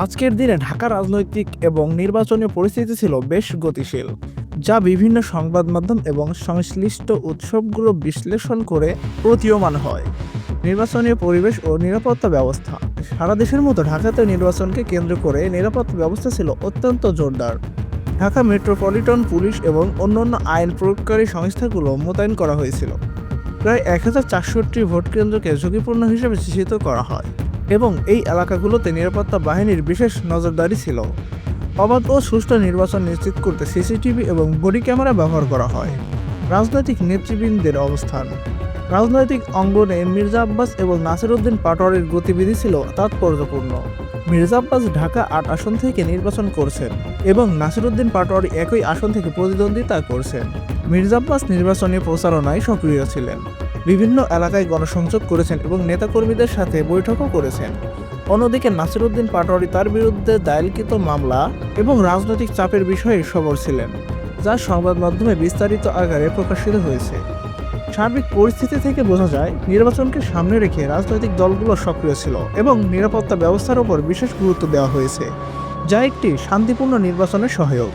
আজকের দিনে ঢাকার রাজনৈতিক এবং নির্বাচনী পরিস্থিতি ছিল বেশ গতিশীল, যা বিভিন্ন সংবাদ মাধ্যম এবং সংশ্লিষ্ট উৎসবগুলো বিশ্লেষণ করে প্রতীয়মান হয়। নির্বাচনী পরিবেশ ও নিরাপত্তা ব্যবস্থা। সারা দেশের মতো ঢাকাতেও নির্বাচনকে কেন্দ্র করে নিরাপত্তা ব্যবস্থা ছিল অত্যন্ত জোরদার। ঢাকা মেট্রোপলিটন পুলিশ এবং অন্যান্য আইন প্রয়োগকারী সংস্থাগুলো মোতায়েন করা হয়েছিল। প্রায় ১,৪০০টি ভোট কেন্দ্রকে ঝুঁকিপূর্ণ হিসেবে চিহ্নিত করা হয় এবং এই এলাকাগুলোতে নিরাপত্তা বাহিনীর বিশেষ নজরদারি ছিল। অবাধ ও সুষ্ঠু নির্বাচন নিশ্চিত করতে সিসিটিভি এবং বডি ক্যামেরা ব্যবহার করা হয়। রাজনৈতিক নেতৃবৃন্দের অবস্থান। রাজনৈতিক অঙ্গনে মির্জা আব্বাস এবং নাসিরউদ্দিন পাটোয়ারির গতিবিধি ছিল তাৎপর্যপূর্ণ। মির্জা আব্বাস ঢাকা ৮ আসন থেকে নির্বাচন করছেন এবং নাসিরউদ্দিন পাটোয়ারি একই আসন থেকে প্রতিদ্বন্দ্বিতা করছেন। মির্জা আব্বাস নির্বাচনী প্রচারণায় সক্রিয় ছিলেন, বিভিন্ন এলাকায় গণসংযোগ করেছেন এবং নেতাকর্মীদের সাথে বৈঠকও করেছেন। অন্যদিকে নাসিরউদ্দিন পাটোয়ারি তার বিরুদ্ধে দায়েরকৃত মামলা এবং রাজনৈতিক চাপের বিষয়ে সরব ছিলেন, যা সংবাদ মাধ্যমে বিস্তারিত আকারে প্রকাশিত হয়েছে। সার্বিক পরিস্থিতি থেকে বোঝা যায় নির্বাচনকে সামনে রেখে রাজনৈতিক দলগুলো সক্রিয় ছিল এবং নিরাপত্তা ব্যবস্থার উপর বিশেষ গুরুত্ব দেওয়া হয়েছে, যা একটি শান্তিপূর্ণ নির্বাচনের সহায়ক।